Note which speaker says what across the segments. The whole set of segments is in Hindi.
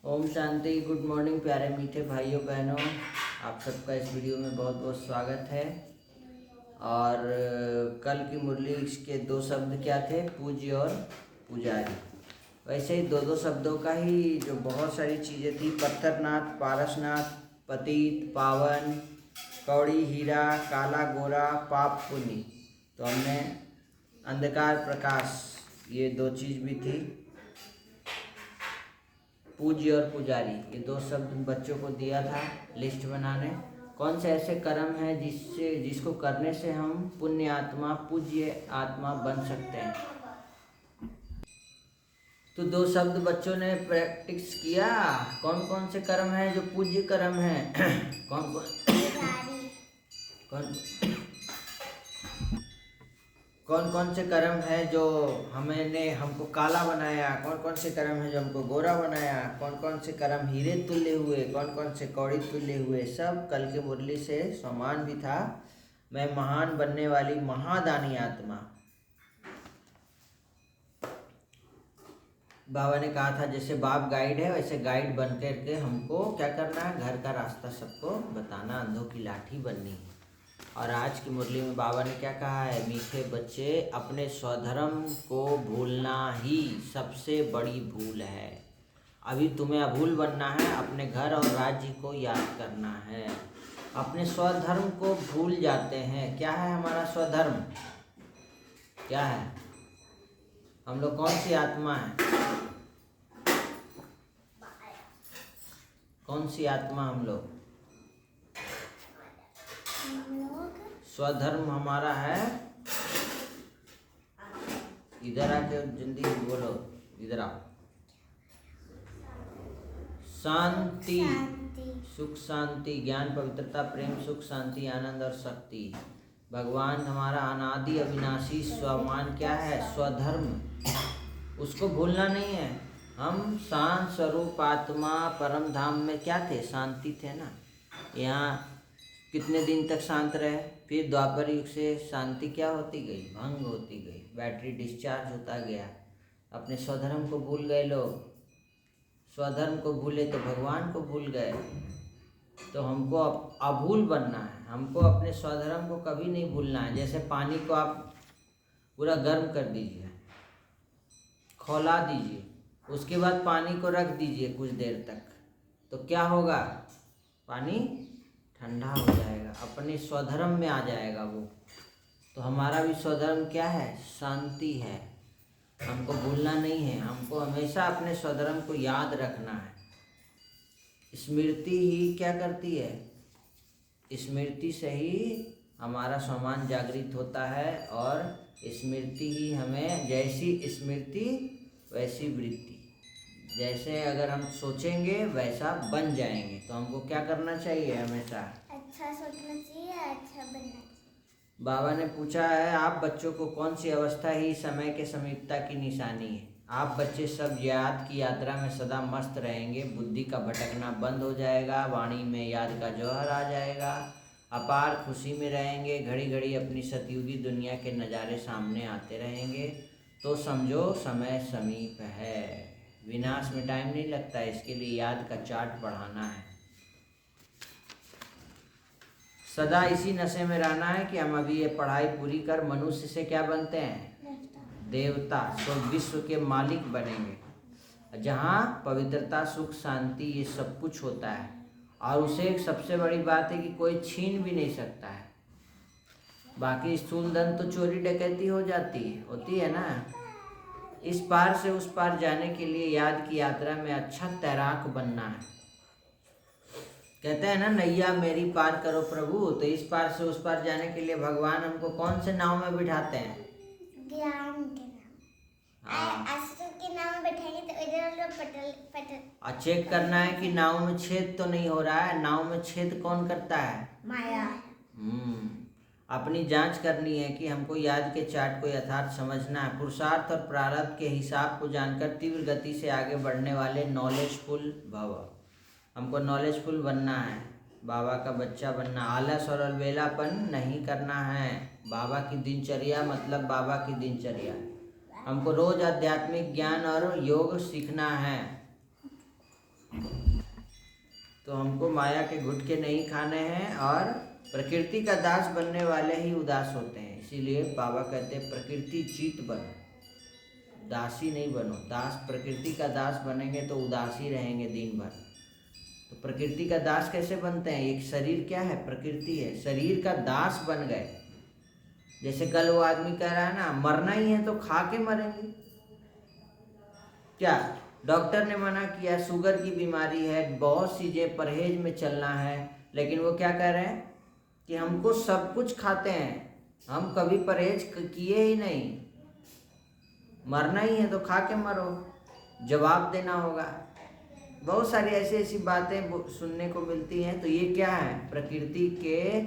Speaker 1: ओम शांति। गुड मॉर्निंग प्यारे मीठे भाइयों बहनों, आप सबका इस वीडियो में बहुत बहुत स्वागत है। और कल की मुरली के दो शब्द क्या थे? पूज्य और पुजारी। वैसे ही दो दो शब्दों का ही जो बहुत सारी चीज़ें थी, पत्थरनाथ, पारसनाथ, पतित, पावन, कौड़ी, हीरा, काला, गोरा, पाप, पुण्य। तो हमने अंधकार, प्रकाश, ये दो चीज़ भी थी। पूज्य और पुजारी, ये दो शब्द बच्चों को दिया था लिस्ट बनाने। कौन से ऐसे कर्म हैं जिसको करने से हम पुण्य आत्मा, पूज्य आत्मा बन सकते हैं। तो दो शब्द बच्चों ने प्रैक्टिस किया। कौन कौन से कर्म हैं जो पूज्य कर्म हैं? कौन कौन कौन कौन से कर्म है जो हमको काला बनाया? कौन कौन से कर्म है जो हमको गोरा बनाया? कौन कौन से कर्म हीरे तुल्य हुए? कौन कौन से कौड़ी तुल्य हुए? सब कल के मुरली से समान भी था। मैं महान बनने वाली महादानी आत्मा। बाबा ने कहा था जैसे बाप गाइड है, वैसे गाइड बन करके हमको क्या करना है? घर का रास्ता सबको बताना, अंधों की लाठी बननी है। और आज की मुरली में बाबा ने क्या कहा है? मीठे बच्चे, अपने स्वधर्म को भूलना ही सबसे बड़ी भूल है। अभी तुम्हें अभूल बनना है, अपने घर और राज्य को याद करना है। अपने स्वधर्म को भूल जाते हैं। क्या है हमारा स्वधर्म? क्या है? हम लोग कौन सी आत्मा है? कौन सी आत्मा हम लोग? स्वधर्म हमारा है। इधर आके जिंदगी बोलो, इधर आओ। शांति, सुख, शांति, ज्ञान, पवित्रता, प्रेम, सुख, शांति, आनंद और शक्ति। भगवान हमारा अनादि अविनाशी स्वमान क्या है? स्वधर्म। उसको भूलना नहीं है। हम शांत स्वरूप आत्मा परम धाम में क्या थे? शांति थे ना। यहाँ कितने दिन तक शांत रहे? फिर द्वापर युग से शांति क्या होती गई? भंग होती गई, बैटरी डिस्चार्ज होता गया। अपने स्वधर्म को भूल गए लोग। स्वधर्म को भूले तो भगवान को भूल गए। तो हमको अभूल बनना है। हमको अपने स्वधर्म को कभी नहीं भूलना है। जैसे पानी को आप पूरा गर्म कर दीजिए, खौला दीजिए, उसके बाद पानी को रख दीजिए कुछ देर तक, तो क्या होगा? पानी ठंडा हो जाएगा, अपने स्वधर्म में आ जाएगा वो। तो हमारा भी स्वधर्म क्या है? शांति है। हमको भूलना नहीं है। हमको हमेशा अपने स्वधर्म को याद रखना है। स्मृति ही क्या करती है? स्मृति से ही हमारा स्वमान जागृत होता है। और स्मृति ही हमें, जैसी स्मृति वैसी वृत्ति। जैसे अगर हम सोचेंगे वैसा बन जाएंगे। तो हमको क्या करना चाहिए? हमेशा
Speaker 2: अच्छा सोचना चाहिए, अच्छा बनना चाहिए।
Speaker 1: बाबा ने पूछा है, आप बच्चों को कौन सी अवस्था ही समय के समीपता की निशानी है? आप बच्चे सब याद की यात्रा में सदा मस्त रहेंगे। बुद्धि का भटकना बंद हो जाएगा, वाणी में याद का जौहर आ जाएगा, अपार खुशी में रहेंगे। घड़ी घड़ी अपनी सतयुगी दुनिया के नज़ारे सामने आते रहेंगे। तो समझो समय समीप है। विनाश में टाइम नहीं लगता, इसके लिए याद का चार्ट बढ़ाना है। सदा इसी नशे में रहना है कि हम अभी ये पढ़ाई पूरी कर मनुष्य से क्या बनते हैं? देवता। तो विश्व के मालिक बनेंगे, जहाँ पवित्रता, सुख, शांति ये सब कुछ होता है। और उसे एक सबसे बड़ी बात है कि कोई छीन भी नहीं सकता है। बाकी स्थूल धन तो चोरी डकैती हो जाती है, होती है ना। इस पार से उस पार जाने के लिए याद की यात्रा में अच्छा तैराक बनना है। कहते हैं ना, नैया मेरी पार करो प्रभु। तो इस पार से उस पार जाने के लिए भगवान हमको कौन से नाव में बिठाते हैं?
Speaker 2: ज्ञान के नाम। अस्त्र के नाम में बैठाएंगे तो इधर पटल।
Speaker 1: और चेक करना है कि नाव में छेद तो नहीं हो रहा है। नाव में छेद कौन करता है?
Speaker 2: माया।
Speaker 1: अपनी जांच करनी है कि हमको याद के चार्ट को यथार्थ समझना है। पुरुषार्थ और प्रारब्ध के हिसाब को जानकर तीव्र गति से आगे बढ़ने वाले नॉलेजफुल भव। हमको नॉलेजफुल बनना है, बाबा का बच्चा बनना। आलस और अलबेलापन नहीं करना है। बाबा की दिनचर्या मतलब बाबा की दिनचर्या। हमको रोज आध्यात्मिक ज्ञान और योग सीखना है। तो हमको माया के गुटके नहीं खाने हैं और प्रकृति का दास बनने वाले ही उदास होते हैं। इसीलिए बाबा कहते हैं प्रकृति जीत बनो, दासी नहीं बनो। दास प्रकृति का दास बनेंगे तो उदासी रहेंगे दिन भर। तो प्रकृति का दास कैसे बनते हैं? एक शरीर क्या है? प्रकृति है। शरीर का दास बन गए। जैसे कल वो आदमी कह रहा है ना, मरना ही है तो खा के मरेंगे क्या? डॉक्टर ने मना किया, शुगर की बीमारी है, बहुत चीजें परहेज में चलना है, लेकिन वो क्या कह रहे हैं कि हमको सब कुछ खाते हैं, हम कभी परहेज किए ही नहीं, मरना ही है तो खा के मरो, जवाब देना होगा। बहुत सारी ऐसी ऐसी बातें सुनने को मिलती हैं। तो ये क्या है? प्रकृति के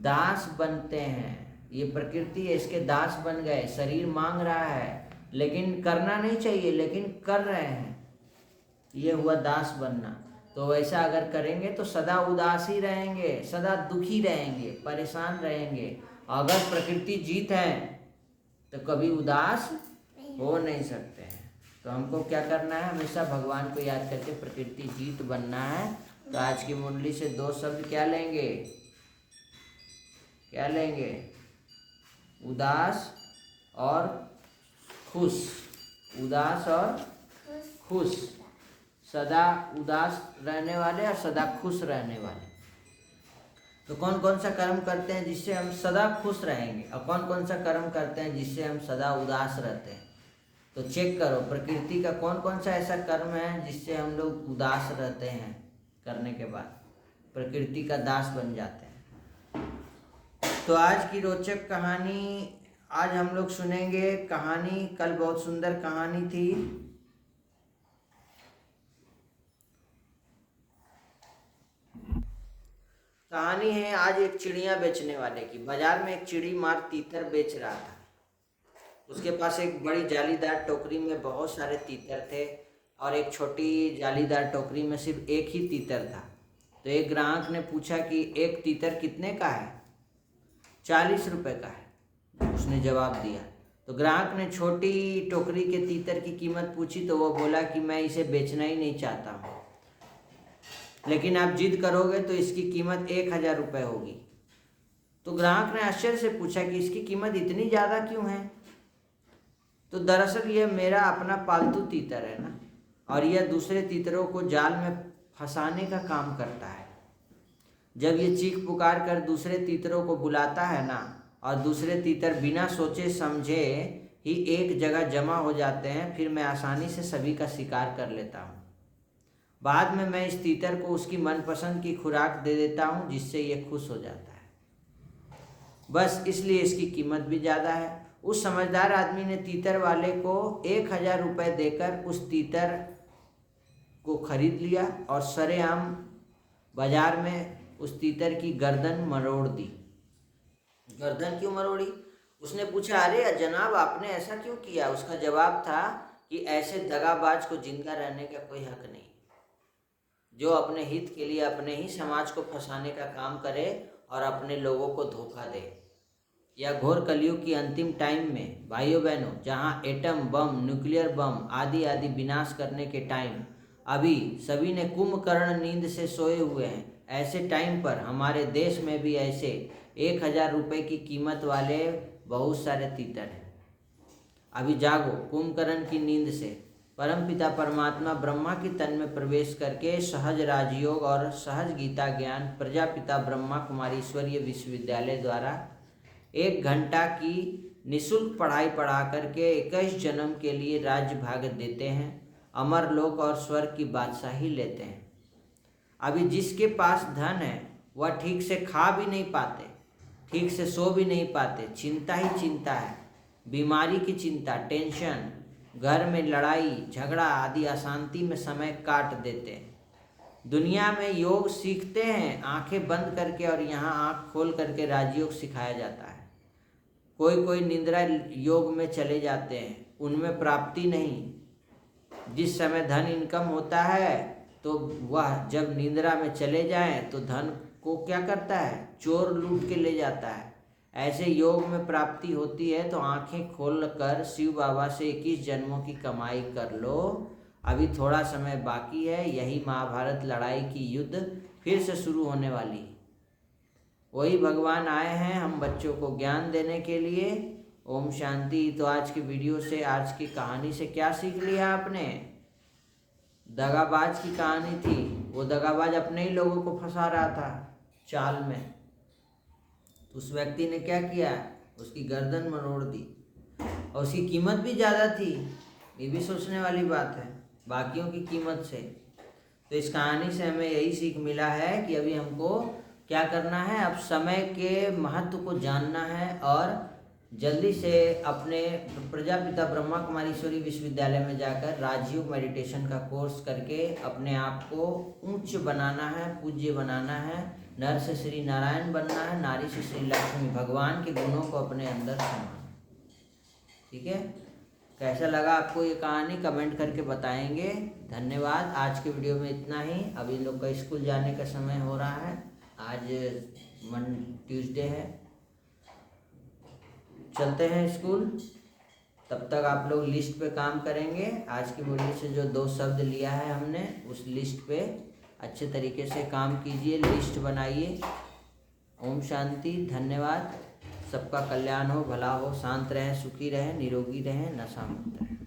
Speaker 1: दास बनते हैं। ये प्रकृति है, इसके दास बन गए। शरीर मांग रहा है लेकिन करना नहीं चाहिए, लेकिन कर रहे हैं, ये हुआ दास बनना। तो वैसा अगर करेंगे तो सदा उदास ही रहेंगे, सदा दुखी रहेंगे, परेशान रहेंगे। अगर प्रकृति जीत है तो कभी उदास हो नहीं सकते हैं। तो हमको क्या करना है? हमेशा भगवान को याद करके प्रकृति जीत बनना है। तो आज की मुरली से 2 शब्द क्या लेंगे? क्या लेंगे? उदास और खुश। उदास और खुश। सदा उदास रहने वाले और सदा खुश रहने वाले। तो कौन कौन सा कर्म करते हैं जिससे हम सदा खुश रहेंगे, और कौन कौन सा कर्म करते हैं जिससे हम सदा उदास रहते हैं? तो चेक करो प्रकृति का कौन कौन सा ऐसा कर्म है जिससे हम लोग उदास रहते हैं, करने के बाद प्रकृति का दास बन जाते हैं। तो आज की रोचक कहानी आज हम लोग सुनेंगे। कहानी कल बहुत सुंदर कहानी थी। कहानी है आज एक चिड़िया बेचने वाले की। बाजार में एक चिड़ी मार तीतर बेच रहा था। उसके पास एक बड़ी जालीदार टोकरी में बहुत सारे तीतर थे और एक छोटी जालीदार टोकरी में सिर्फ एक ही तीतर था। तो एक ग्राहक ने पूछा कि एक तीतर कितने का है? 40 रुपये का है, उसने जवाब दिया। तो ग्राहक ने छोटी टोकरी के तीतर की कीमत पूछी तो वो बोला कि मैं इसे बेचना ही नहीं चाहता हूँ, लेकिन आप जिद करोगे तो इसकी कीमत 1000 रुपये होगी। तो ग्राहक ने आश्चर्य से पूछा कि इसकी कीमत इतनी ज़्यादा क्यों है? तो दरअसल यह मेरा अपना पालतू तीतर है ना, और यह दूसरे तीतरों को जाल में फंसाने का काम करता है। जब ये चीख पुकार कर दूसरे तीतरों को बुलाता है ना, और दूसरे तीतर बिना सोचे समझे ही एक जगह जमा हो जाते हैं, फिर मैं आसानी से सभी का शिकार कर लेता हूँ। बाद में मैं इस तीतर को उसकी मनपसंद की खुराक दे देता हूँ, जिससे ये खुश हो जाता है। बस इसलिए इसकी कीमत भी ज़्यादा है। उस समझदार आदमी ने तीतर वाले को 1000 रुपये देकर उस तीतर को खरीद लिया और सरेआम बाजार में उस तीतर की गर्दन मरोड़ दी। गर्दन क्यों मरोड़ी? उसने पूछा, अरे जनाब आपने ऐसा क्यों किया? उसका जवाब था कि ऐसे दगाबाज को जिंदा रहने का कोई हक नहीं, जो अपने हित के लिए अपने ही समाज को फंसाने का काम करे और अपने लोगों को धोखा दे। या घोर कलयुग की अंतिम टाइम में भाइयों बहनों, जहाँ एटम बम, न्यूक्लियर बम आदि आदि विनाश करने के टाइम अभी सभी ने कुंभकर्ण नींद से सोए हुए हैं, ऐसे टाइम पर हमारे देश में भी ऐसे 1000 रुपये की कीमत वाले बहुत सारे तीतर हैं। अभी जागो कुंभकर्ण की नींद से। परमपिता परमात्मा ब्रह्मा की तन में प्रवेश करके सहज राजयोग और सहज गीता ज्ञान प्रजापिता ब्रह्मा कुमारी ईश्वरीय विश्वविद्यालय द्वारा 1 घंटा की निःशुल्क पढ़ाई पढ़ा करके 21 जन्म के लिए राज्य भाग देते हैं, अमर लोक और स्वर्ग की बादशाही लेते हैं। अभी जिसके पास धन है वह ठीक से खा भी नहीं पाते, ठीक से सो भी नहीं पाते, चिंता ही चिंता है, बीमारी की चिंता, टेंशन, घर में लड़ाई झगड़ा आदि अशांति में समय काट देते हैं। दुनिया में योग सीखते हैं आंखें बंद करके, और यहाँ आंख खोल करके राजयोग सिखाया जाता है। कोई कोई निद्रा योग में चले जाते हैं, उनमें प्राप्ति नहीं। जिस समय धन इनकम होता है तो वह जब निद्रा में चले जाएं तो धन को क्या करता है? चोर लूट के ले जाता है। ऐसे योग में प्राप्ति होती है तो आंखें खोल कर शिव बाबा से 21 जन्मों की कमाई कर लो, अभी थोड़ा समय बाकी है, यही महाभारत लड़ाई की युद्ध फिर से शुरू होने वाली है। वही भगवान आए हैं हम बच्चों को ज्ञान देने के लिए। ओम शांति। तो आज की वीडियो से, आज की कहानी से क्या सीख लिया आपने? दगाबाज की कहानी थी। वो दगाबाज अपने ही लोगों को फंसा रहा था चाल में। उस व्यक्ति ने क्या किया? उसकी गर्दन मरोड़ दी और उसकी कीमत भी ज़्यादा थी। ये भी सोचने वाली बात है, बाकियों की कीमत से। तो इस कहानी से हमें यही सीख मिला है कि अभी हमको क्या करना है, अब समय के महत्व को जानना है और जल्दी से अपने प्रजापिता ब्रह्मा कुमारीश्वरी विश्वविद्यालय में जाकर राजयोग मेडिटेशन का कोर्स करके अपने आप को उच्च बनाना है, पूज्य बनाना है। नर से श्री नारायण बनना है, नारी से श्री लक्ष्मी, भगवान के गुणों को अपने अंदर समाना। ठीक है, कैसा लगा आपको ये कहानी कमेंट करके बताएंगे। धन्यवाद। आज के वीडियो में इतना ही। अभी लोग का स्कूल जाने का समय हो रहा है। आज ट्यूसडे है, चलते हैं स्कूल। तब तक आप लोग लिस्ट पे काम करेंगे। आज की वीडियो से जो 2 शब्द लिया है हमने, उस लिस्ट पे अच्छे तरीके से काम कीजिए, लिस्ट बनाइए। ओम शांति। धन्यवाद। सबका कल्याण हो, भला हो, शांत रहें, सुखी रहें, निरोगी रहें, नशा मुक्त रहें।